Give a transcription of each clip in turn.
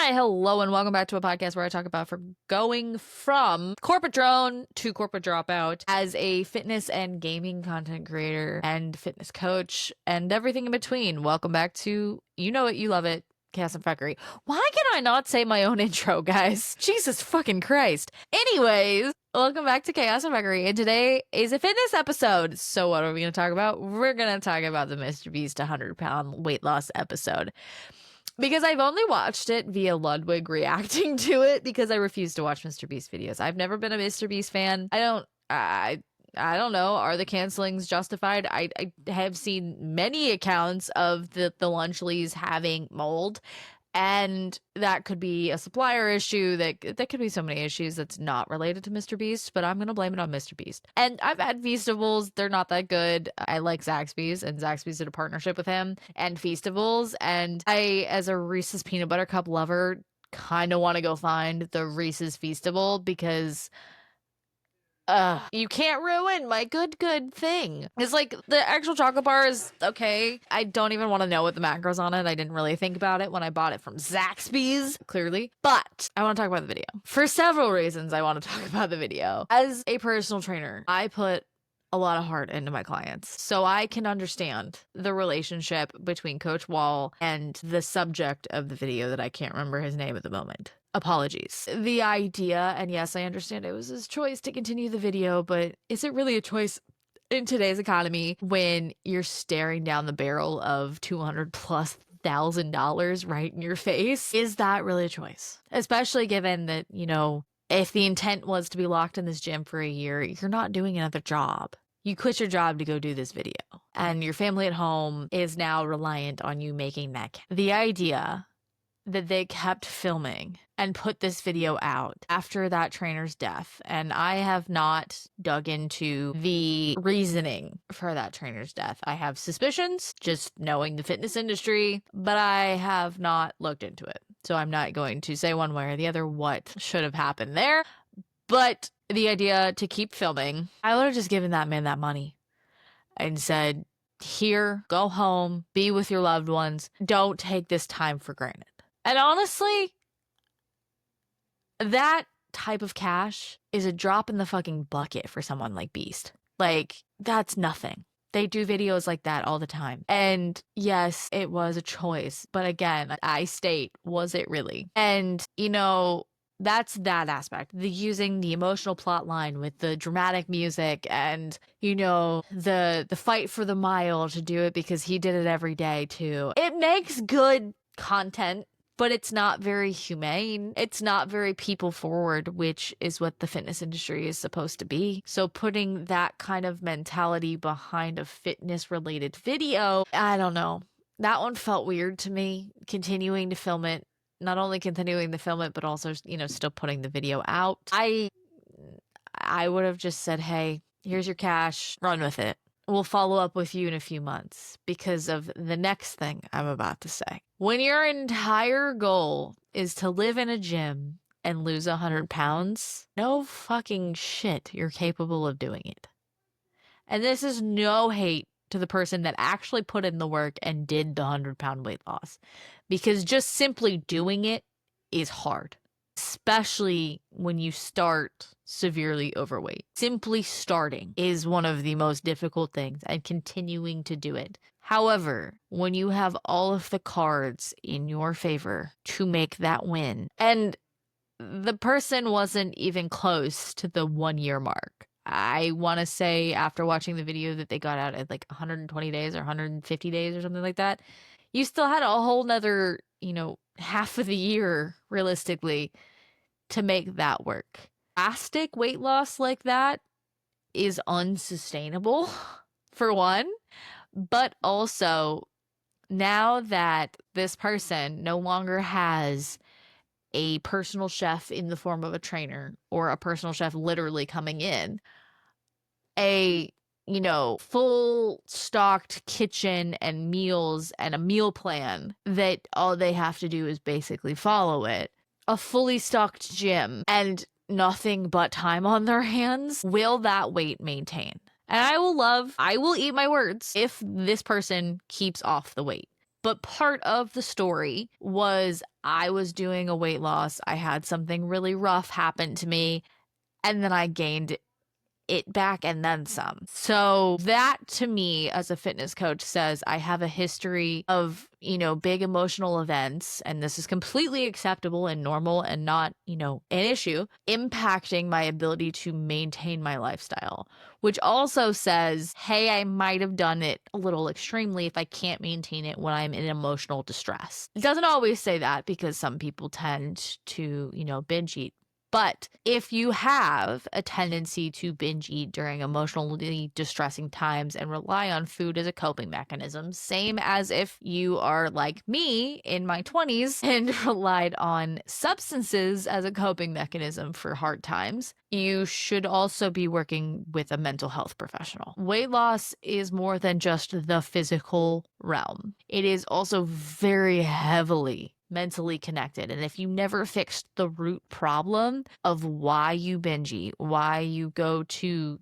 Hi, hello, and welcome back to a podcast where I talk about going from corporate drone to corporate dropout as a fitness and gaming content creator and fitness coach and everything in between. Welcome back to You Know It, You Love It, Chaos and Fuckery. Why can I not say my own intro, guys? Jesus fucking Christ. Anyways, welcome back to Chaos and Fuckery, and today is a fitness episode. So what are we going to talk about? We're going to talk about the MrBeast 100-pound weight loss episode. Because I've only watched it via Ludwig reacting to it because I refuse to watch MrBeast videos. I've never been a MrBeast fan. I don't know. Are the cancelings justified? I have seen many accounts of the Lunchleys having mold, and that could be a supplier issue. That could be so many issues that's not related to MrBeast, but I'm going to blame it on MrBeast. And I've had Feastables. They're not that good. I like Zaxby's, and Zaxby's did a partnership with him and Feastables. And I, as a Reese's Peanut Butter Cup lover, kind of want to go find the Reese's Feastable because you can't ruin my good thing. It's like the actual chocolate bar is okay. I don't even want to know what the macros on it. I didn't really think about it when I bought it from Zaxby's, clearly. But I want to talk about the video. For several reasons, I want to talk about the video. As a personal trainer, I put a lot of heart into my clients, so I can understand the relationship between Coach Wall and the subject of the video that I can't remember his name at the moment. Apologies. The idea, and yes, I understand it was his choice to continue the video, but is it really a choice in today's economy when you're staring down the barrel of $200,000+ right in your face? Is that really a choice? Especially given that, you know, if the intent was to be locked in this gym for a year, you're not doing another job. You quit your job to go do this video, and your family at home is now reliant on you making that. The idea that they kept filming and put this video out after that trainer's death, and I have not dug into the reasoning for that trainer's death. I have suspicions, just knowing the fitness industry, but I have not looked into it. So I'm not going to say one way or the other what should have happened there. But the idea to keep filming, I would have just given that man that money and said, here, go home, be with your loved ones. Don't take this time for granted. And honestly, that type of cash is a drop in the fucking bucket for someone like Beast. Like, that's nothing. They do videos like that all the time. And yes, it was a choice. But again, I state, was it really? And, you know, that's that aspect. The using the emotional plot line with the dramatic music and, you know, the fight for the mile to do it because he did it every day too. It makes good content, but it's not very humane. It's not very people forward, which is what the fitness industry is supposed to be. So putting that kind of mentality behind a fitness related video, I don't know. That one felt weird to me, continuing to film it. Not only continuing to film it, but also, you know, still putting the video out. I would have just said, hey, here's your cash, run with it. We'll follow up with you in a few months because of the next thing I'm about to say. When your entire goal is to live in a gym and lose 100 pounds, no fucking shit, you're capable of doing it. And this is no hate to the person that actually put in the work and did the 100-pound weight loss, because just simply doing it is hard, especially when you start severely overweight. Simply starting is one of the most difficult things, and continuing to do it. However, when you have all of the cards in your favor to make that win, and the person wasn't even close to the 1-year mark. I want to say after watching the video that they got out at like 120 days or 150 days or something like that. You still had a whole nother, you know, half of the year realistically to make that work. Drastic weight loss like that is unsustainable, for one, but also now that this person no longer has a personal chef in the form of a trainer or a personal chef literally coming in, a, you know, full stocked kitchen and meals and a meal plan that all they have to do is basically follow it, a fully stocked gym and nothing but time on their hands, will that weight maintain? And I will eat my words if this person keeps off the weight. But part of the story was I was doing a weight loss. I had something really rough happen to me, and then I gained it back and then some. So that to me as a fitness coach says I have a history of, big emotional events, and this is completely acceptable and normal and not, an issue, impacting my ability to maintain my lifestyle, which also says, hey, I might have done it a little extremely if I can't maintain it when I'm in emotional distress. It doesn't always say that because some people tend to, binge eat. But if you have a tendency to binge eat during emotionally distressing times and rely on food as a coping mechanism, same as if you are like me in my 20s and relied on substances as a coping mechanism for hard times, you should also be working with a mental health professional. Weight loss is more than just the physical realm. It is also very heavily mentally connected. And if you never fixed the root problem of why you binge eat, why you go to,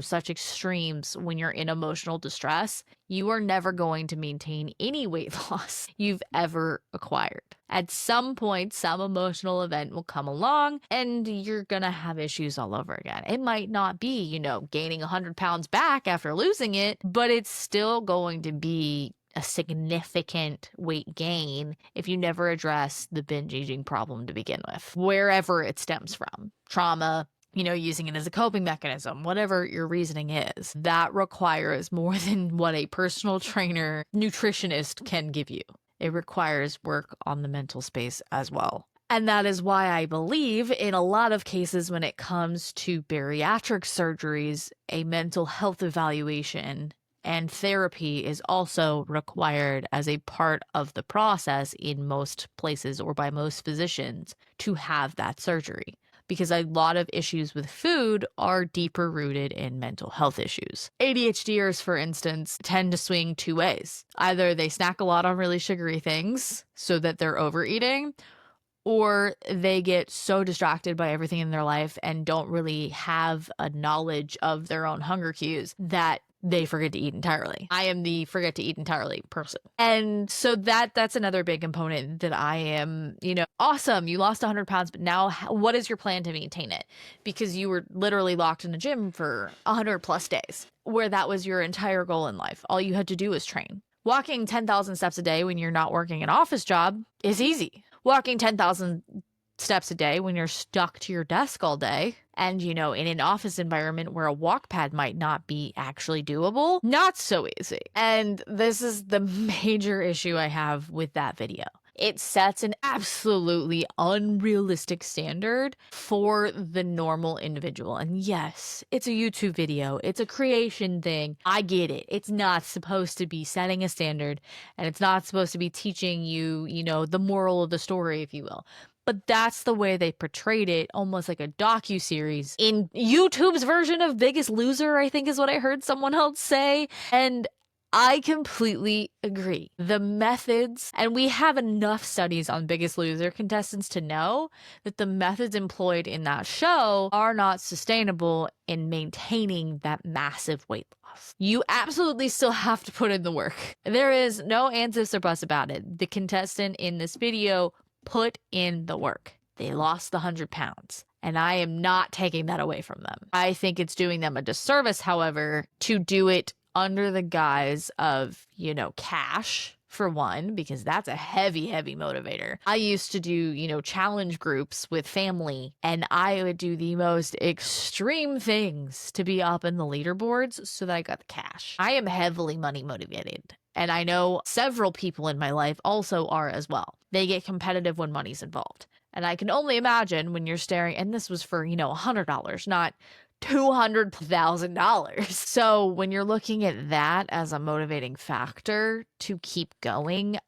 such extremes when you're in emotional distress, you are never going to maintain any weight loss you've ever acquired. At some point, some emotional event will come along and you're going to have issues all over again. It might not be, gaining 100 pounds back after losing it, but it's still going to be a significant weight gain if you never address the binge eating problem to begin with, wherever it stems from. Trauma, using it as a coping mechanism, whatever your reasoning is, that requires more than what a personal trainer, nutritionist can give you. It requires work on the mental space as well. And that is why I believe in a lot of cases when it comes to bariatric surgeries, a mental health evaluation and therapy is also required as a part of the process in most places or by most physicians to have that surgery. Because a lot of issues with food are deeper rooted in mental health issues. ADHDers, for instance, tend to swing two ways. Either they snack a lot on really sugary things so that they're overeating, or they get so distracted by everything in their life and don't really have a knowledge of their own hunger cues that they forget to eat entirely. I am the forget to eat entirely person. And so that's another big component that I am, awesome. You lost 100 pounds, but now what is your plan to maintain it? Because you were literally locked in the gym for 100 plus days where that was your entire goal in life. All you had to do was train. Walking 10,000 steps a day when you're not working an office job is easy. Walking 10,000 steps a day when you're stuck to your desk all day and, in an office environment where a walk pad might not be actually doable, not so easy. And this is the major issue I have with that video. It sets an absolutely unrealistic standard for the normal individual. And yes, it's a YouTube video. It's a creation thing. I get it. It's not supposed to be setting a standard, and it's not supposed to be teaching you, the moral of the story, if you will. But that's the way they portrayed it, almost like a docuseries in YouTube's version of Biggest Loser, I think is what I heard someone else say. And I completely agree. The methods, and we have enough studies on Biggest Loser contestants to know that the methods employed in that show are not sustainable in maintaining that massive weight loss. You absolutely still have to put in the work. There is no ands, ifs, or buts about it. The contestant in this video put in the work. They lost the 100 pounds. And I am not taking that away from them. I think it's doing them a disservice, however, to do it under the guise of, cash, for one, because that's a heavy, heavy motivator. I used to do, challenge groups with family, and I would do the most extreme things to be up in the leaderboards so that I got the cash. I am heavily money motivated. And I know several people in my life also are as well. They get competitive when money's involved. And I can only imagine when you're staring, and this was for, $100, not $200,000. So when you're looking at that as a motivating factor to keep going,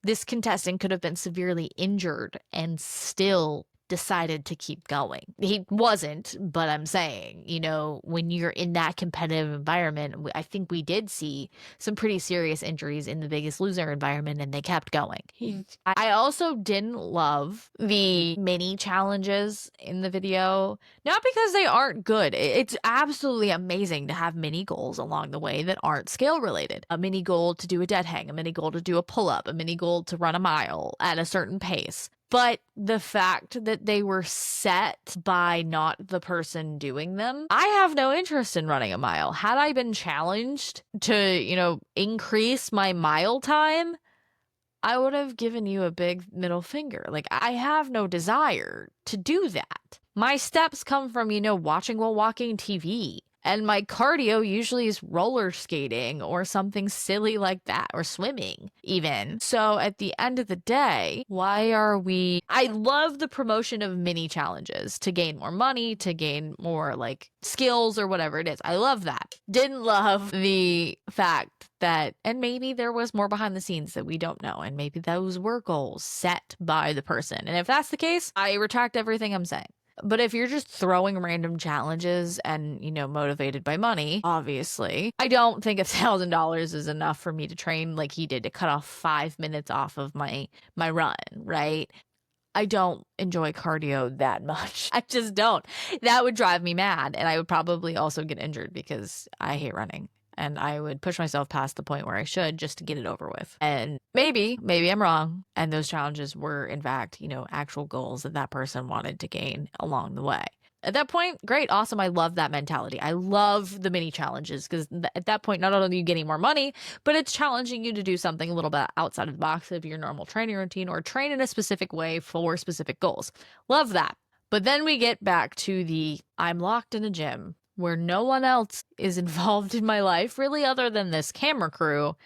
this contestant could have been severely injured and still decided to keep going. He wasn't, but I'm saying, you know, when you're in that competitive environment, I think we did see some pretty serious injuries in the Biggest Loser environment, and they kept going. I also didn't love the mini challenges in the video, not because they aren't good. It's absolutely amazing to have mini goals along the way that aren't scale related. A mini goal to do a dead hang, a mini goal to do a pull up, a mini goal to run a mile at a certain pace. But the fact that they were set by not the person doing them, I have no interest in running a mile. Had I been challenged to, you know, increase my mile time, I would have given you a big middle finger. Like, I have no desire to do that. My steps come from, you know, watching while walking TV. And my cardio usually is roller skating or something silly like that, or swimming even. So at the end of the day, why are we... I love the promotion of mini challenges to gain more money, to gain more like skills or whatever it is. I love that. Didn't love the fact that, and maybe there was more behind the scenes that we don't know, and maybe those were goals set by the person. And if that's the case, I retract everything I'm saying. But if you're just throwing random challenges and, you know, motivated by money, obviously, I don't think $1,000 is enough for me to train like he did to cut off 5 minutes off of my run, right? I don't enjoy cardio that much. I just don't. That would drive me mad. And I would probably also get injured because I hate running. And I would push myself past the point where I should just to get it over with. And maybe I'm wrong. And those challenges were, in fact, you know, actual goals that that person wanted to gain along the way. At that point, great, awesome. I love that mentality. I love the mini challenges because at that point, not only are you getting more money, but it's challenging you to do something a little bit outside of the box of your normal training routine or train in a specific way for specific goals. Love that. But then we get back to the I'm locked in a gym where no one else is involved in my life, really, other than this camera crew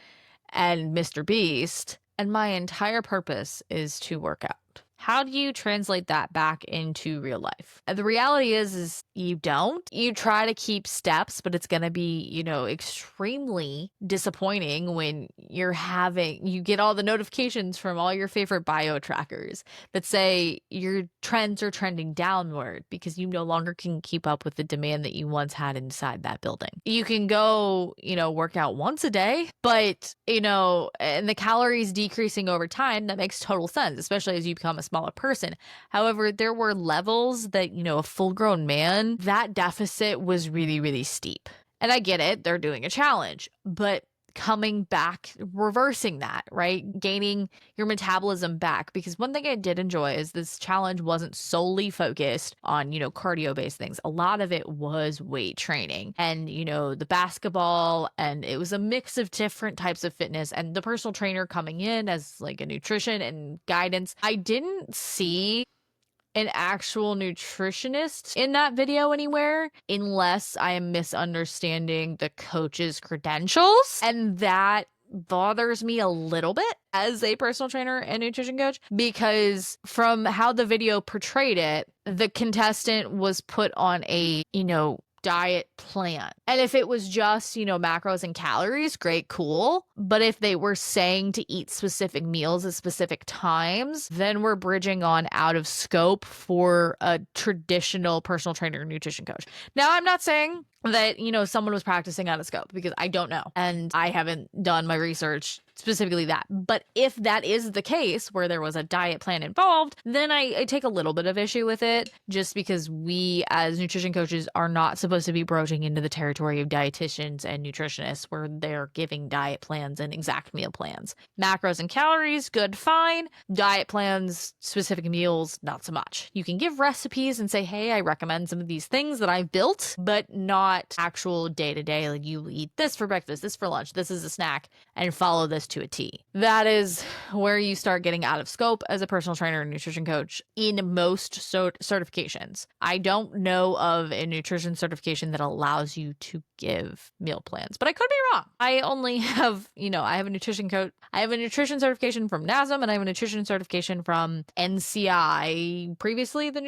and MrBeast, and my entire purpose is to work out. How do you translate that back into real life? And the reality is you don't. You try to keep steps, but it's going to be, you know, extremely disappointing when you get all the notifications from all your favorite bio trackers that say your trends are trending downward because you no longer can keep up with the demand that you once had inside that building. You can go, you know, work out once a day, but, you know, and the calories decreasing over time, that makes total sense, especially as you become a smaller person. However, there were levels that, you know, a full-grown man, that deficit was really, really steep. And I get it, they're doing a challenge, but coming back, reversing that, right? Gaining your metabolism back. Because one thing I did enjoy is this challenge wasn't solely focused on, you know, cardio-based things. A lot of it was weight training and, you know, the basketball, and it was a mix of different types of fitness and the personal trainer coming in as like a nutrition and guidance. I didn't see an actual nutritionist in that video anywhere, unless I am misunderstanding the coach's credentials. And that bothers me a little bit as a personal trainer and nutrition coach, because from how the video portrayed it, the contestant was put on a, you know, diet plan. And if it was just, you know, macros and calories, great, cool. But if they were saying to eat specific meals at specific times, then we're bridging on out of scope for a traditional personal trainer or nutrition coach. Now, I'm not saying that, you know, someone was practicing out of scope because I don't know. And I haven't done my research specifically that. But if that is the case where there was a diet plan involved, then I take a little bit of issue with it, just because we as nutrition coaches are not supposed to be broaching into the territory of dietitians and nutritionists where they're giving diet plans and exact meal plans. Macros and calories, good, fine. Diet plans, specific meals, not so much. You can give recipes and say, hey, I recommend some of these things that I've built, but not actual day-to-day, like you eat this for breakfast, this for lunch, this is a snack, and follow this to a T. That is where you start getting out of scope as a personal trainer and nutrition coach in most certifications. I don't know of a nutrition certification that allows you to give meal plans, but I could be wrong. I only have, you know, I have a nutrition coach. I have a nutrition certification from NASM, and I have a nutrition certification from NCI, previously the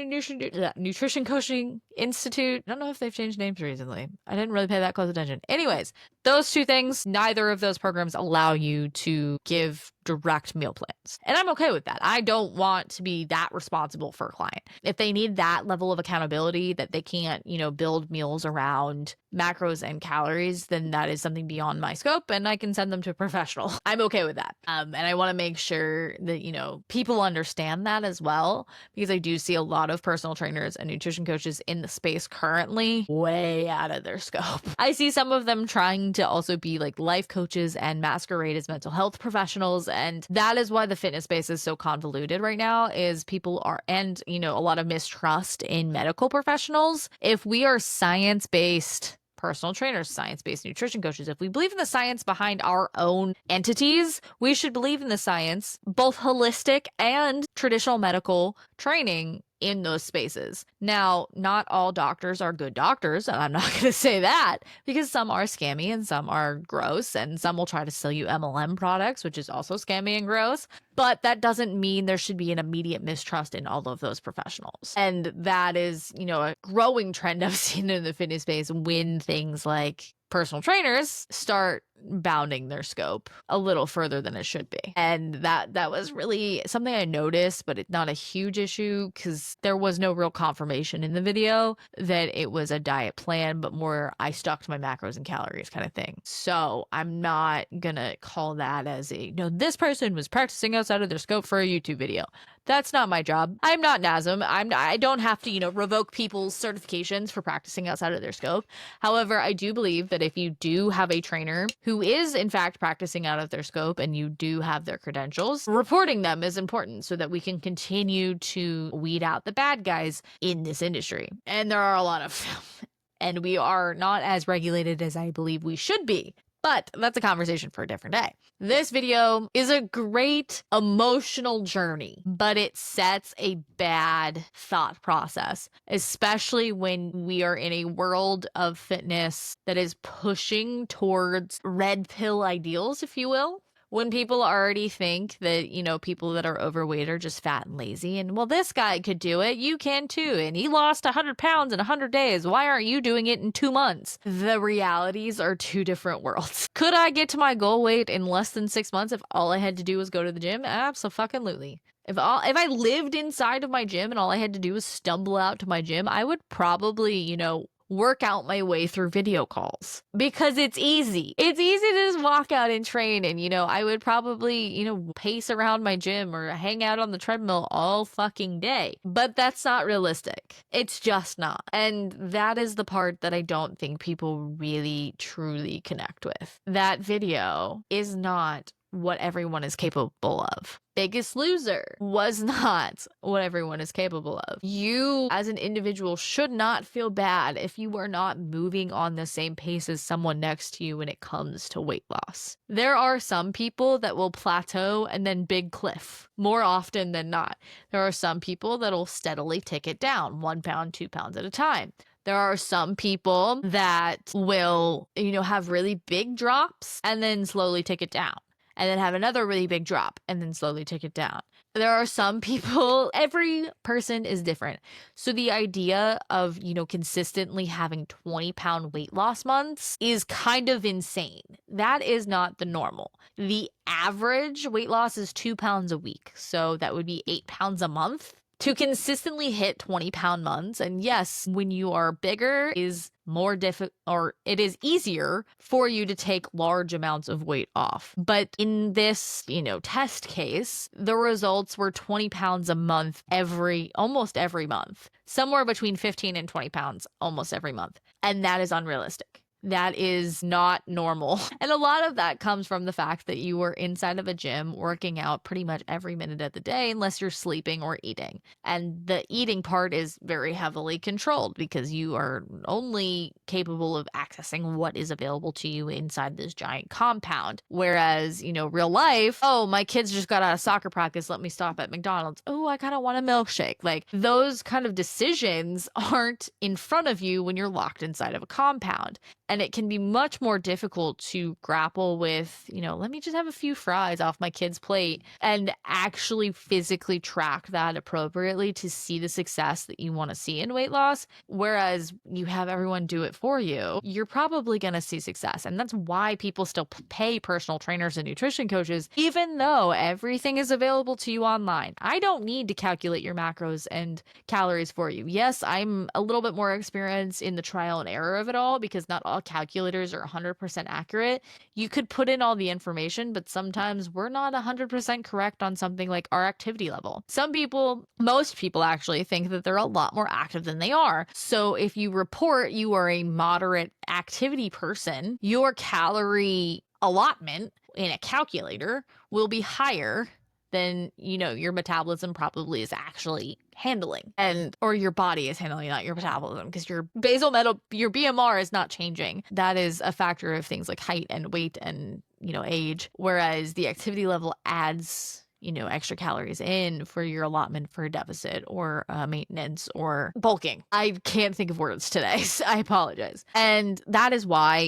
Nutrition Coaching Institute. I don't know if they've changed names recently. I didn't really pay that close attention. Anyways, those two things, neither of those programs allow you to give direct meal plans. And I'm okay with that. I don't want to be that responsible for a client. If they need that level of accountability that they can't, build meals around macros and calories, then that is something beyond my scope and I can send them to a professional. I'm okay with that. And I want to make sure that, people understand that as well, because I do see a lot of personal trainers and nutrition coaches in the space currently way out of their scope. I see some of them trying to also be like life coaches and masquerade as mental health professionals. And that is why the fitness space is so convoluted right now, is people are, and, a lot of mistrust in medical professionals. If we are science-based personal trainers, science-based nutrition coaches, if we believe in the science behind our own entities, we should believe in the science, both holistic and traditional medical training in those spaces. Now, not all doctors are good doctors, and I'm not going to say that, because some are scammy and some are gross, and some will try to sell you MLM products, which is also scammy and gross. But that doesn't mean there should be an immediate mistrust in all of those professionals. And that is, a growing trend I've seen in the fitness space when things like personal trainers start bounding their scope a little further than it should be. And that was really something I noticed, but it's not a huge issue because there was no real confirmation in the video that it was a diet plan, but more I stuck to my macros and calories kind of thing. So I'm not gonna call that as this person was practicing outside of their scope for a YouTube video. That's not my job. I'm not NASM. I don't have to, revoke people's certifications for practicing outside of their scope. However, I do believe that if you do have a trainer who is in fact practicing out of their scope and you do have their credentials, reporting them is important so that we can continue to weed out the bad guys in this industry. And there are a lot of them. And we are not as regulated as I believe we should be. But that's a conversation for a different day. This video is a great emotional journey, but it sets a bad thought process, especially when we are in a world of fitness that is pushing towards red pill ideals, if you will. When people already think that, people that are overweight are just fat and lazy, and well, this guy could do it, you can too, and he lost 100 pounds in 100 days. Why aren't you doing it in 2 months? The realities are two different worlds. Could I get to my goal weight in less than 6 months if all I had to do was go to the gym? Abso-fucking-lutely. If I lived inside of my gym and all I had to do was stumble out to my gym, I would probably, work out my way through video calls because it's easy. It's easy to just walk out and train. And, I would probably, pace around my gym or hang out on the treadmill all fucking day. But that's not realistic. It's just not. And that is the part that I don't think people really truly connect with. That video is not what everyone is capable of. Biggest Loser was not what everyone is capable of. You as an individual should not feel bad if you are not moving on the same pace as someone next to you when it comes to weight loss. There are some people that will plateau and then big cliff more often than not. There are some people that'll steadily tick it down 1 pound, 2 pounds at a time. There are some people that will, have really big drops and then slowly tick it down. And then have another really big drop and then slowly take it down. There are some people, every person is different. So the idea of, consistently having 20-pound weight loss months is kind of insane. That is not the normal. The average weight loss is 2 pounds a week. So that would be 8 pounds a month. To consistently hit 20-pound months, and yes, when you are bigger is more difficult, or it is easier for you to take large amounts of weight off. But in this, test case, the results were 20 pounds a month almost every month, somewhere between 15 and 20 pounds almost every month. And that is unrealistic. That is not normal. And a lot of that comes from the fact that you were inside of a gym working out pretty much every minute of the day unless you're sleeping or eating. And the eating part is very heavily controlled because you are only capable of accessing what is available to you inside this giant compound. Whereas, real life, oh, my kids just got out of soccer practice, let me stop at McDonald's. Oh, I kind of want a milkshake. Like those kind of decisions aren't in front of you when you're locked inside of a compound. And it can be much more difficult to grapple with, let me just have a few fries off my kid's plate and actually physically track that appropriately to see the success that you want to see in weight loss. Whereas you have everyone do it for you, you're probably going to see success. And that's why people still pay personal trainers and nutrition coaches, even though everything is available to you online. I don't need to calculate your macros and calories for you. Yes, I'm a little bit more experienced in the trial and error of it all because not all calculators are 100% accurate. You could put in all the information, but sometimes we're not 100% correct on something like our activity level. Most people actually think that they're a lot more active than they are. So if you report you are a moderate activity person, your calorie allotment in a calculator will be higher than, your metabolism probably is actually handling, or your body is handling, not your metabolism, because your your BMR is not changing. That is a factor of things like height and weight and, age, whereas the activity level adds extra calories in for your allotment for a deficit or maintenance or bulking. I can't think of words today, so I apologize. And that is why,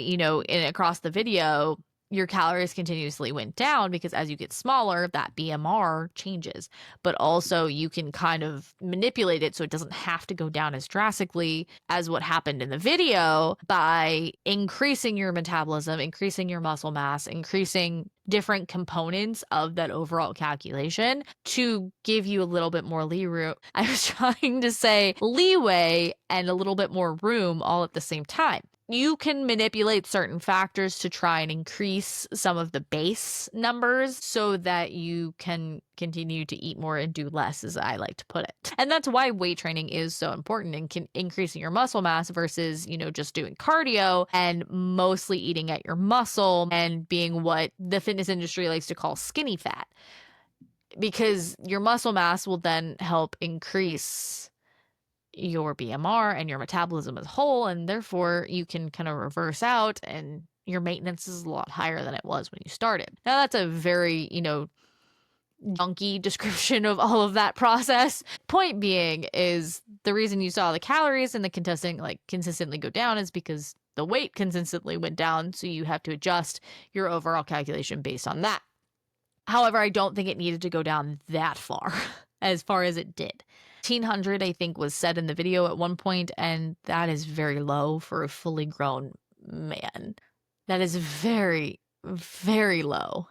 across the video, your calories continuously went down because as you get smaller, that BMR changes. But also you can kind of manipulate it so it doesn't have to go down as drastically as what happened in the video by increasing your metabolism, increasing your muscle mass, increasing different components of that overall calculation to give you a little bit more leeway. I was trying to say leeway and a little bit more room all at the same time. You can manipulate certain factors to try and increase some of the base numbers so that you can continue to eat more and do less, as I like to put it. And that's why weight training is so important in increasing your muscle mass versus, just doing cardio and mostly eating at your muscle and being what the fitness industry likes to call skinny fat. Because your muscle mass will then help increase your BMR and your metabolism as a whole, and therefore you can kind of reverse out and your maintenance is a lot higher than it was when you started. Now that's a very, junky description of all of that process. Point being is the reason you saw the calories and the consistently go down is because the weight consistently went down, so you have to adjust your overall calculation based on that. However, I don't think it needed to go down that far as it did. 1,500, I think, was said in the video at one point, and that is very low for a fully grown man. That is very, very low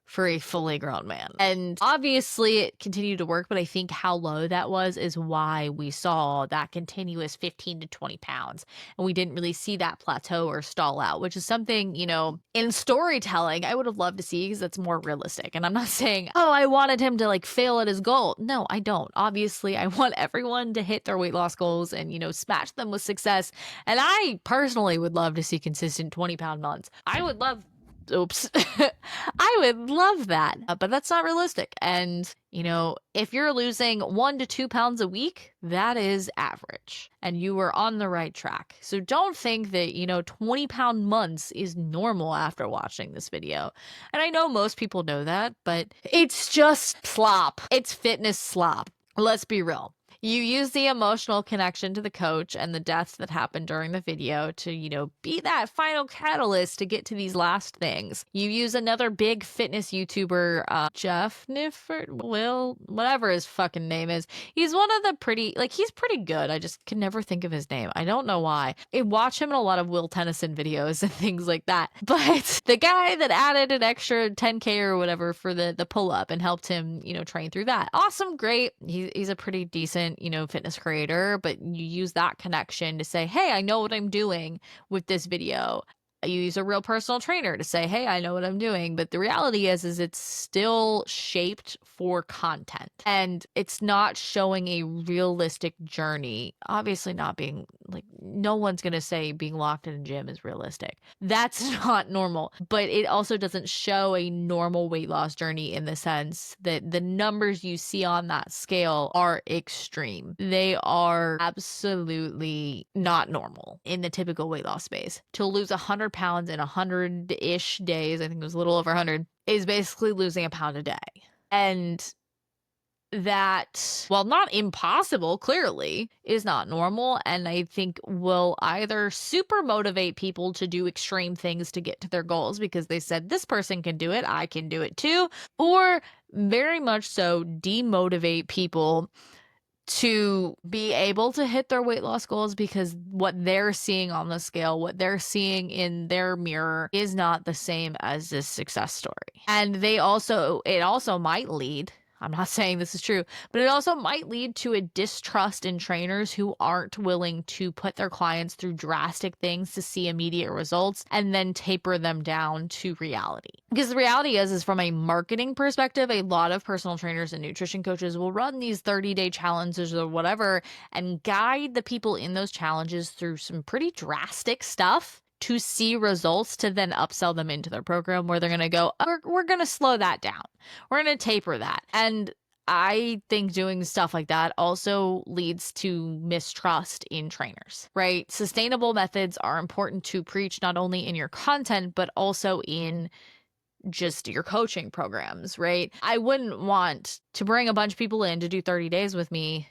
for a fully grown man. And obviously it continued to work, but I think how low that was is why we saw that continuous 15 to 20 pounds. And we didn't really see that plateau or stall out, which is something, in storytelling, I would have loved to see because that's more realistic. And I'm not saying, oh, I wanted him to fail at his goal. No, I don't. Obviously, I want everyone to hit their weight loss goals and, smash them with success. And I personally would love to see consistent 20-pound months. I would love that, but that's not realistic. And, if you're losing 1 to 2 pounds a week, that is average and you are on the right track. So don't think that, 20-pound months is normal after watching this video. And I know most people know that, but it's just slop. It's fitness slop. Let's be real. You use the emotional connection to the coach and the deaths that happened during the video to, be that final catalyst to get to these last things. You use another big fitness YouTuber, Jeff Nifford, whatever his fucking name is. He's one of the he's pretty good. I just can never think of his name. I don't know why. I watch him in a lot of Will Tennyson videos and things like that. But the guy that added an extra 10K or whatever for the pull-up and helped him, train through that. Awesome, great. He's a pretty decent, fitness creator, but you use that connection to say, hey, I know what I'm doing with this video. You use a real personal trainer to say, hey, I know what I'm doing. But the reality is it's still shaped for content and it's not showing a realistic journey. Obviously not being no one's going to say being locked in a gym is realistic. That's not normal, but it also doesn't show a normal weight loss journey in the sense that the numbers you see on that scale are extreme. They are absolutely not normal in the typical weight loss space. To lose 100 pounds in 100-ish days, I think it was a little over 100, is basically losing a pound a day. And that, while not impossible, clearly, is not normal. And I think will either super motivate people to do extreme things to get to their goals because they said, this person can do it, I can do it too. Or very much so demotivate people to be able to hit their weight loss goals because what they're seeing on the scale, what they're seeing in their mirror is not the same as this success story. And it also might lead, I'm not saying this is true, but it also might lead to a distrust in trainers who aren't willing to put their clients through drastic things to see immediate results and then taper them down to reality. Because the reality is from a marketing perspective, a lot of personal trainers and nutrition coaches will run these 30-day challenges or whatever and guide the people in those challenges through some pretty drastic stuff to see results to then upsell them into their program where they're going to go, we're going to slow that down. We're going to taper that. And I think doing stuff like that also leads to mistrust in trainers, right? Sustainable methods are important to preach not only in your content, but also in just your coaching programs, right? I wouldn't want to bring a bunch of people in to do 30 days with me.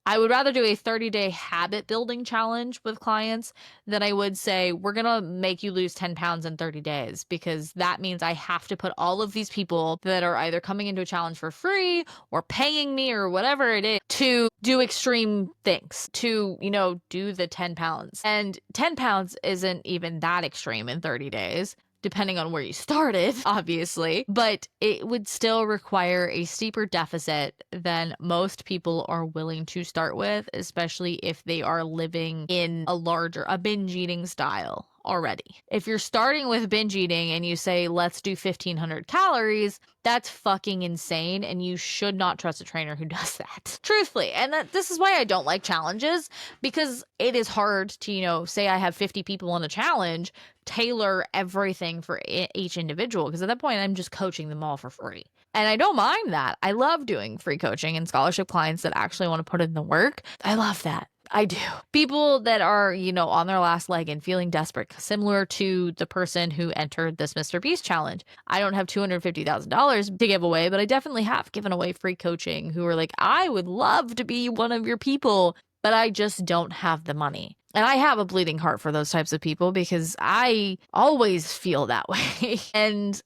I would rather do a 30-day habit building challenge with clients than I would say, we're going to make you lose 10 pounds in 30 days, because that means I have to put all of these people that are either coming into a challenge for free or paying me or whatever it is to do extreme things, to, do the 10 pounds. And 10 pounds isn't even that extreme in 30 days. Depending on where you started, obviously, but it would still require a steeper deficit than most people are willing to start with, especially if they are living in a binge eating style already. If you're starting with binge eating and you say, let's do 1,500 calories, that's fucking insane, and you should not trust a trainer who does that. Truthfully. And this is why I don't like challenges, because it is hard to, say I have 50 people on a challenge, tailor everything for each individual, because at that point I'm just coaching them all for free. And I don't mind that. I love doing free coaching and scholarship clients that actually want to put in the work. I love that. I do. People that are, on their last leg and feeling desperate, similar to the person who entered this MrBeast challenge. I don't have $250,000 to give away, but I definitely have given away free coaching who are like, I would love to be one of your people, but I just don't have the money. And I have a bleeding heart for those types of people because I always feel that way. And,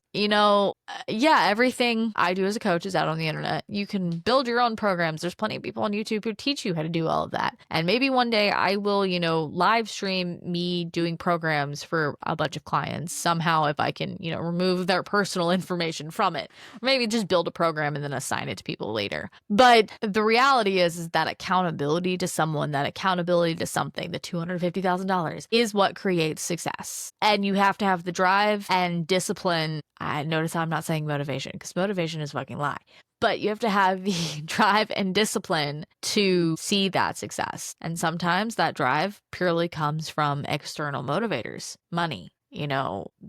everything I do as a coach is out on the internet. You can build your own programs. There's plenty of people on YouTube who teach you how to do all of that. And maybe one day I will, live stream me doing programs for a bunch of clients somehow if I can, remove their personal information from it. Or maybe just build a program and then assign it to people later. But the reality is that accountability to someone, that accountability to something, the $250,000 is what creates success. And you have to have the drive and discipline. I notice I'm not saying motivation, because motivation is fucking lie. But you have to have the drive and discipline to see that success. And sometimes that drive purely comes from external motivators. Money,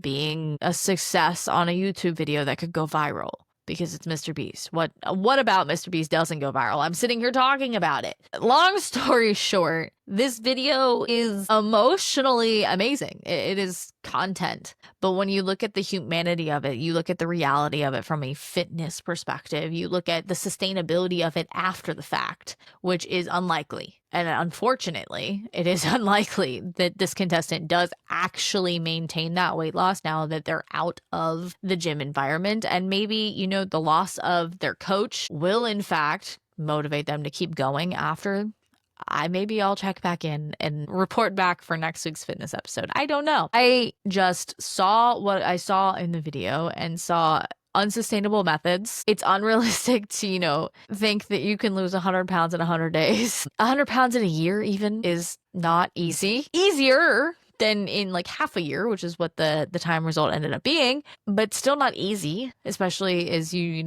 being a success on a YouTube video that could go viral because it's MrBeast. What about MrBeast doesn't go viral? I'm sitting here talking about it. Long story short, this video is emotionally amazing. It is content. But when you look at the humanity of it, you look at the reality of it from a fitness perspective, you look at the sustainability of it after the fact, which is unlikely. And unfortunately, it is unlikely that this contestant does actually maintain that weight loss now that they're out of the gym environment. And maybe, the loss of their coach will in fact motivate them to keep going after. Maybe I'll check back in and report back for next week's fitness episode. I don't know. I just saw what I saw in the video and saw unsustainable methods. It's unrealistic to, think that you can lose 100 pounds in 100 days. 100 pounds in a year even is not easy. Easier than in like half a year, which is what the time result ended up being, but still not easy, especially as you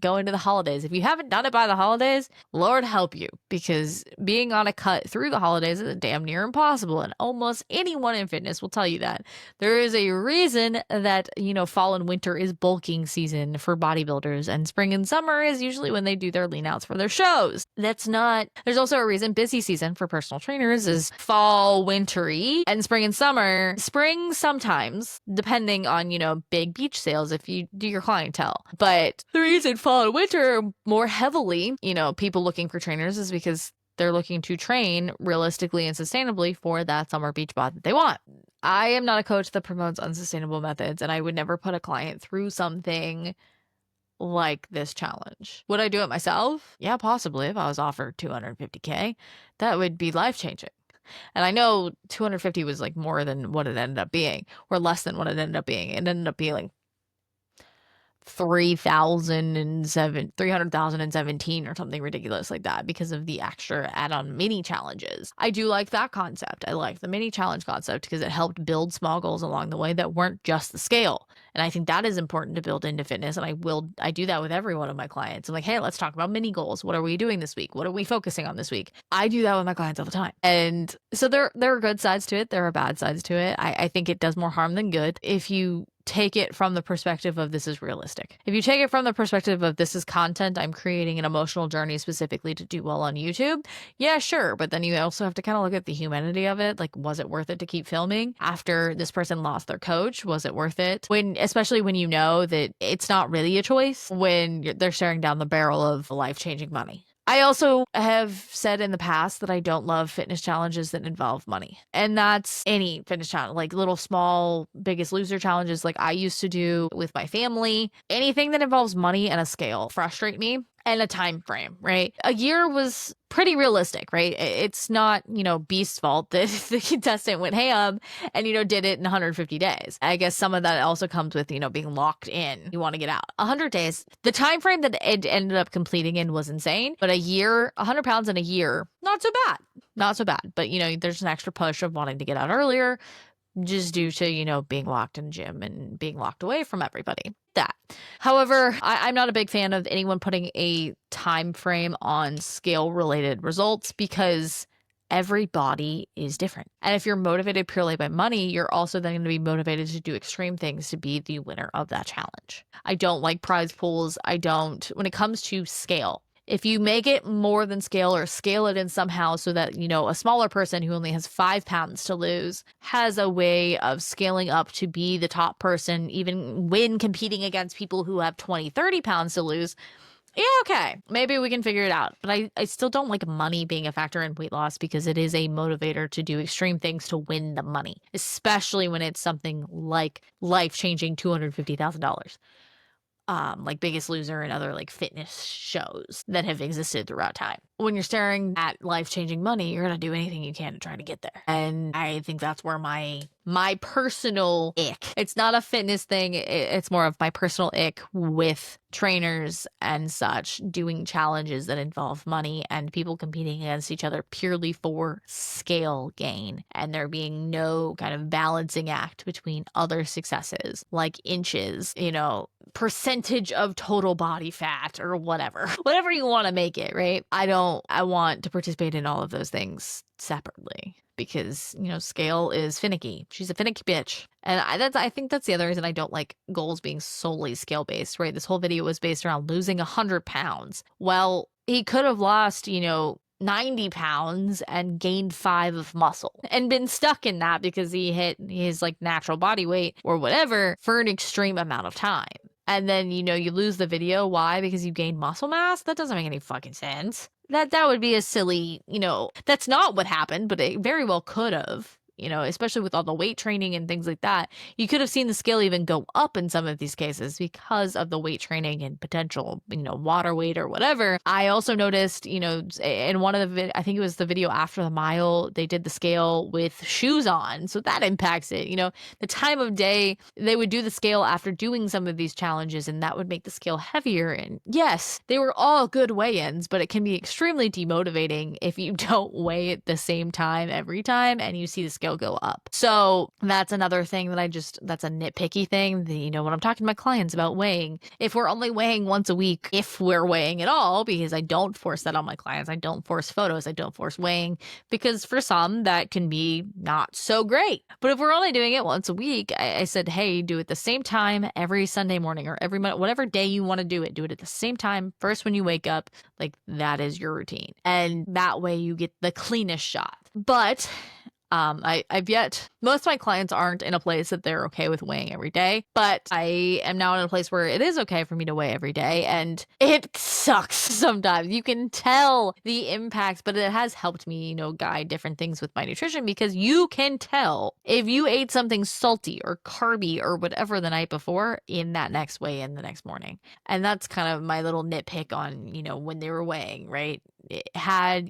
go into the holidays. If you haven't done it by the holidays, Lord help you, because being on a cut through the holidays is damn near impossible. And almost anyone in fitness will tell you that. There is a reason that, fall and winter is bulking season for bodybuilders, and spring and summer is usually when they do their lean outs for their shows. There's also a reason busy season for personal trainers is fall, wintry, and spring and and summer. Spring sometimes, depending on, big beach sales if you do your clientele. But the reason fall and winter more heavily, people looking for trainers is because they're looking to train realistically and sustainably for that summer beach bod that they want. I am not a coach that promotes unsustainable methods, and I would never put a client through something like this challenge. Would I do it myself? Yeah, possibly. If I was offered $250K, that would be life-changing. And I know 250 was like more than what it ended up being, or less than what it ended up being. It ended up being like 300,017 or something ridiculous like that because of the extra add-on mini challenges. I do like that concept. I like the mini challenge concept because it helped build small goals along the way that weren't just the scale. And I think that is important to build into fitness. And I do that with every one of my clients. I'm like, hey, let's talk about mini goals. What are we doing this week? What are we focusing on this week? I do that with my clients all the time. And so there are good sides to it. There are bad sides to it. I think it does more harm than good if you take it from the perspective of this is realistic. If you take it from the perspective of this is content, I'm creating an emotional journey specifically to do well on YouTube, yeah, sure. But then you also have to kind of look at the humanity of it. Like, was it worth it to keep filming after this person lost their coach? Was it worth it? Especially when you know that it's not really a choice when they're staring down the barrel of life-changing money. I also have said in the past that I don't love fitness challenges that involve money. And that's any fitness challenge, like little small Biggest Loser challenges like I used to do with my family. Anything that involves money and a scale frustrate me. And a time frame, right? A year was pretty realistic, right? It's not, Beast's fault that the contestant went ham and, did it in 150 days. I guess some of that also comes with, being locked in. You want to get out. 100 days. The time frame that it ended up completing in was insane. But a year, 100 pounds in a year, not so bad. Not so bad. But, there's an extra push of wanting to get out earlier just due to, being locked in gym and being locked away from everybody. That. However, I'm not a big fan of anyone putting a time frame on scale related results because every body is different. And if you're motivated purely by money, you're also then going to be motivated to do extreme things to be the winner of that challenge. I don't like prize pools. When it comes to scale, if you make it more than scale or scale it in somehow so that, a smaller person who only has 5 pounds to lose has a way of scaling up to be the top person, even when competing against people who have 20, 30 pounds to lose. Yeah, okay, maybe we can figure it out. But I still don't like money being a factor in weight loss because it is a motivator to do extreme things to win the money, especially when it's something like life-changing $250,000. Like Biggest Loser and other like fitness shows that have existed throughout time. When you're staring at life-changing money, you're going to do anything you can to try to get there. And I think that's where my personal ick. It's not a fitness thing. It's more of my personal ick with trainers and such doing challenges that involve money and people competing against each other purely for scale gain. And there being no kind of balancing act between other successes like inches, percentage of total body fat or whatever you want to make it, right? I want to participate in all of those things separately because, scale is finicky. She's a finicky bitch. And I think that's the other reason I don't like goals being solely scale based, right? This whole video was based around losing 100 pounds. Well, he could have lost, 90 pounds and gained 5 of muscle and been stuck in that because he hit his like natural body weight or whatever for an extreme amount of time. And then, you lose the video. Why? Because you gained muscle mass? That doesn't make any fucking sense. That would be a silly, that's not what happened, but it very well could have. Especially with all the weight training and things like that, you could have seen the scale even go up in some of these cases because of the weight training and potential, water weight or whatever. I also noticed, in one of the, I think it was the video after the mile, they did the scale with shoes on. So that impacts it. The time of day, they would do the scale after doing some of these challenges and that would make the scale heavier. And yes, they were all good weigh-ins, but it can be extremely demotivating if you don't weigh at the same time every time and you see the scale go up. So that's another thing that's a nitpicky thing. When I'm talking to my clients about weighing, if we're only weighing once a week, if we're weighing at all, because I don't force that on my clients, I don't force photos, I don't force weighing, because for some that can be not so great. But if we're only doing it once a week, I said, hey, do it the same time every Sunday morning or every month, whatever day you want to do it at the same time. First, when you wake up, like that is your routine. And that way you get the cleanest shot. But Most of my clients aren't in a place that they're okay with weighing every day, but I am now in a place where it is okay for me to weigh every day, and it sucks sometimes. You can tell the impact, but it has helped me, guide different things with my nutrition, because you can tell if you ate something salty or carby or whatever the night before in that next weigh in the next morning. And that's kind of my little nitpick on, when they were weighing, right? It had,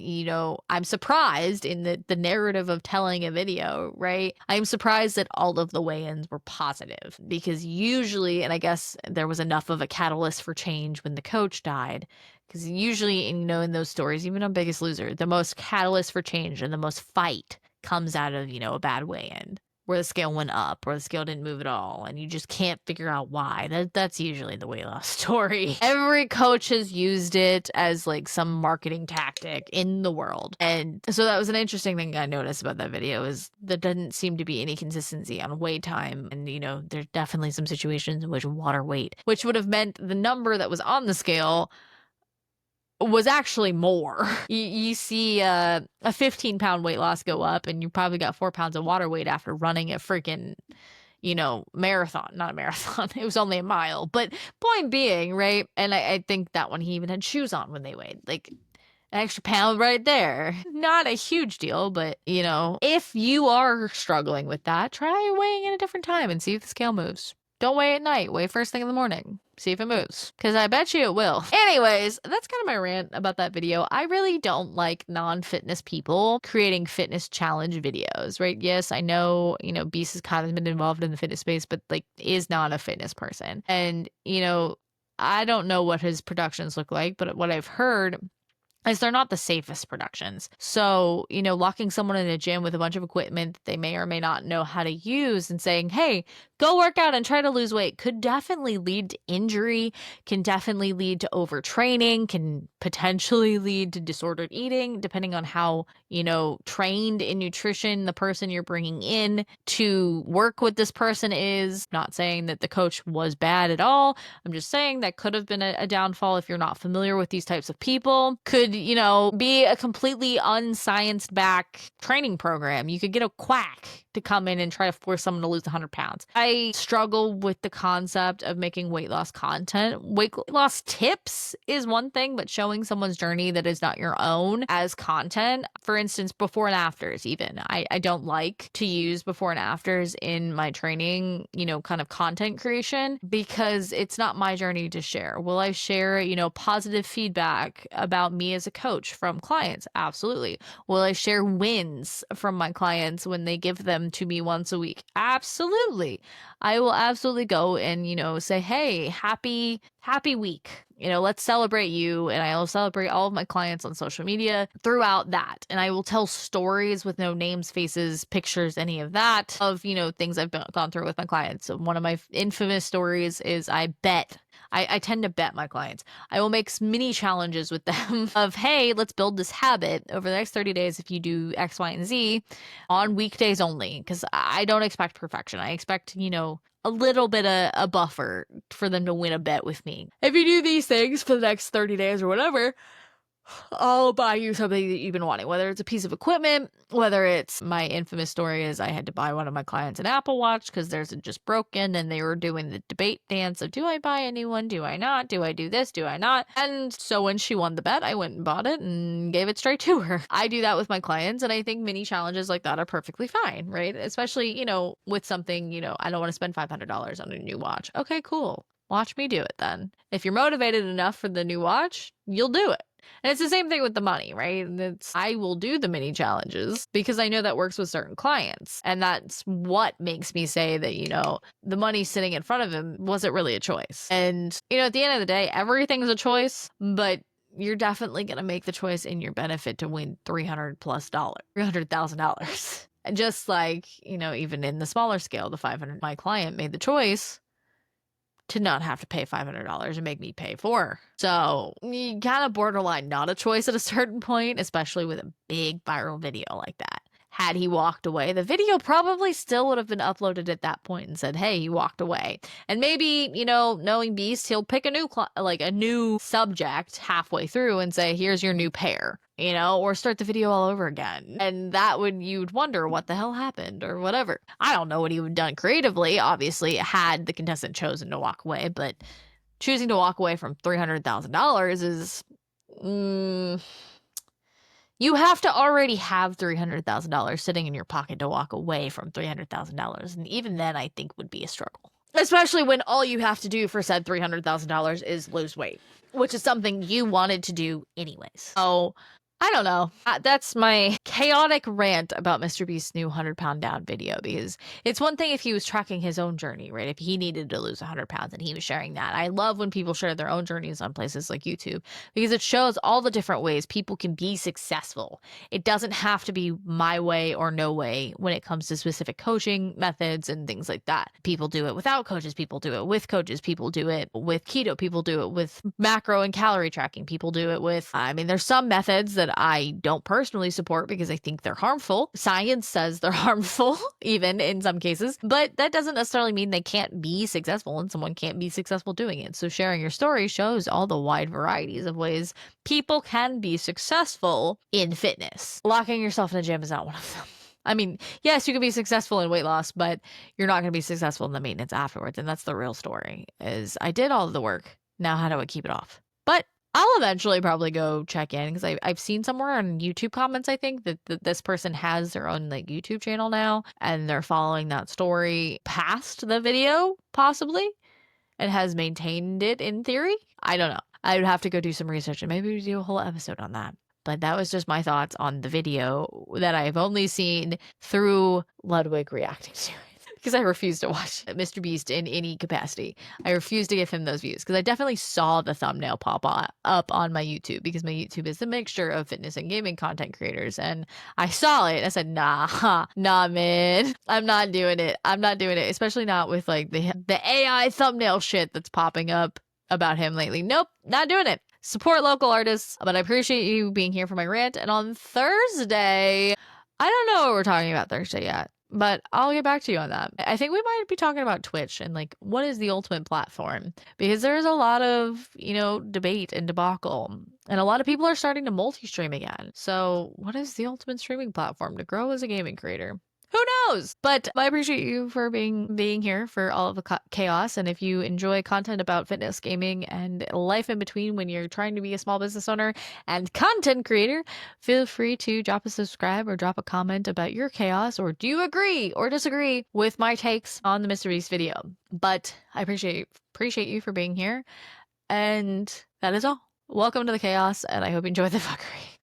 I'm surprised in the narrative of telling a video, right? I'm surprised that all of the weigh-ins were positive, because usually, and I guess there was enough of a catalyst for change when the coach died, because usually, in those stories, even on Biggest Loser, the most catalyst for change and the most fight comes out of, a bad weigh-in, where the scale went up or the scale didn't move at all, and you just can't figure out why. That's usually the weight loss story. Every coach has used it as like some marketing tactic in the world. And so that was an interesting thing I noticed about that video, is there doesn't seem to be any consistency on wait time. And, there's definitely some situations in which water weight, which would have meant the number that was on the scale was actually more. You see a 15-pound weight loss go up, and you probably got 4 pounds of water weight after running a freaking, marathon. Not a marathon. It was only a mile. But point being, right? And I think that one, he even had shoes on when they weighed. Like, an extra pound right there. Not a huge deal, but, if you are struggling with that, try weighing at a different time and see if the scale moves. Don't weigh at night. Weigh first thing in the morning. See if it moves. Because I bet you it will. Anyways, that's kind of my rant about that video. I really don't like non-fitness people creating fitness challenge videos, right? Yes, I know, Beast has kind of been involved in the fitness space, but like is not a fitness person. And, I don't know what his productions look like, but what I've heard is they're not the safest productions. So, locking someone in a gym with a bunch of equipment that they may or may not know how to use and saying, hey, go work out and try to lose weight could definitely lead to injury, can definitely lead to overtraining, can potentially lead to disordered eating, depending on how, trained in nutrition the person you're bringing in to work with this person is. Not saying that the coach was bad at all. I'm just saying that could have been a downfall if you're not familiar with these types of people. Could, be a completely unscienced back training program. You could get a quack to come in and try to force someone to lose 100 pounds. I struggle with the concept of making weight loss content. Weight loss tips is one thing, but showing someone's journey that is not your own as content, for instance, before and afters even. I don't like to use before and afters in my training, kind of content creation, because it's not my journey to share. Will I share, positive feedback about me as a coach from clients? Absolutely. Will I share wins from my clients when they give them to me once a week? Absolutely. I will absolutely go and, say, hey, happy week. Let's celebrate you. And I will celebrate all of my clients on social media throughout that. And I will tell stories with no names, faces, pictures, any of that, of, things I've gone through with my clients. So one of my infamous stories is I tend to bet my clients. I will make mini challenges with them of, hey, let's build this habit over the next 30 days if you do X, Y, and Z on weekdays only. Because I don't expect perfection. I expect, a little bit of a buffer for them to win a bet with me. If you do these things for the next 30 days or whatever, I'll buy you something that you've been wanting, whether it's a piece of equipment, whether it's my infamous story is I had to buy one of my clients an Apple Watch because theirs had just broken, and they were doing the debate dance of, do I buy a new one? Do I not? Do I do this? Do I not? And so when she won the bet, I went and bought it and gave it straight to her. I do that with my clients, and I think mini challenges like that are perfectly fine, right? Especially, with something, I don't want to spend $500 on a new watch. Okay, cool. Watch me do it then. If you're motivated enough for the new watch, you'll do it. And it's the same thing with the money, right? I will do the mini challenges because I know that works with certain clients. And that's what makes me say that, the money sitting in front of him wasn't really a choice. And, at the end of the day, everything's a choice, but you're definitely going to make the choice in your benefit to win $300,000. And just like, even in the smaller scale, the 500, my client made the choice to not have to pay $500 and make me pay $400. So kind of borderline not a choice at a certain point, especially with a big viral video like that. Had he walked away, the video probably still would have been uploaded at that point and said, hey, he walked away. And maybe, you know, knowing Beast, he'll pick a new subject halfway through and say, here's your new pair, you know, or start the video all over again. And that would, you'd wonder what the hell happened or whatever. I don't know what he would have done creatively, obviously, had the contestant chosen to walk away, but choosing to walk away from $300,000 is, you have to already have $300,000 sitting in your pocket to walk away from $300,000. And even then, I think would be a struggle. Especially when all you have to do for said $300,000 is lose weight, which is something you wanted to do anyways. So I don't know. That's my chaotic rant about MrBeast's new 100-pound down video, because it's one thing if he was tracking his own journey, right? If he needed to lose 100 pounds and he was sharing that. I love when people share their own journeys on places like YouTube, because it shows all the different ways people can be successful. It doesn't have to be my way or no way when it comes to specific coaching methods and things like that. People do it without coaches. People do it with coaches. People do it with keto. People do it with macro and calorie tracking. People do it with, I mean, there's some methods that I don't personally support because I think they're harmful. Science says they're harmful, even in some cases, but that doesn't necessarily mean they can't be successful and someone can't be successful doing it. So sharing your story shows all the wide varieties of ways people can be successful in fitness. Locking yourself in a gym is not one of them. I mean, yes, you can be successful in weight loss, but you're not going to be successful in the maintenance afterwards. And that's the real story, is I did all of the work. Now how do I keep it off? But I'll eventually probably go check in, because I've seen somewhere on YouTube comments, I think, that this person has their own like YouTube channel now, and they're following that story past the video, possibly, and has maintained it in theory. I don't know. I would have to go do some research and maybe we do a whole episode on that. But that was just my thoughts on the video that I've only seen through Ludwig reacting to it. Because I refuse to watch MrBeast in any capacity. I refuse to give him those views, because I definitely saw the thumbnail pop up on my YouTube, because my YouTube is a mixture of fitness and gaming content creators. And I saw it. I said, nah, man. I'm not doing it. I'm not doing it. Especially not with like the AI thumbnail shit that's popping up about him lately. Nope, not doing it. Support local artists. But I appreciate you being here for my rant. And on Thursday, I don't know what we're talking about Thursday yet, but I'll get back to you on that. I think we might be talking about Twitch and like, what is the ultimate platform? Because there's a lot of, you know, debate and debacle, and a lot of people are starting to multi-stream again. So what is the ultimate streaming platform to grow as a gaming creator? Who knows? But I appreciate you for being here for all of the chaos. And if you enjoy content about fitness, gaming, and life in between when you're trying to be a small business owner and content creator, feel free to drop a subscribe or drop a comment about your chaos, or do you agree or disagree with my takes on the MrBeast video. But I appreciate you for being here. And that is all. Welcome to the chaos, and I hope you enjoy the fuckery.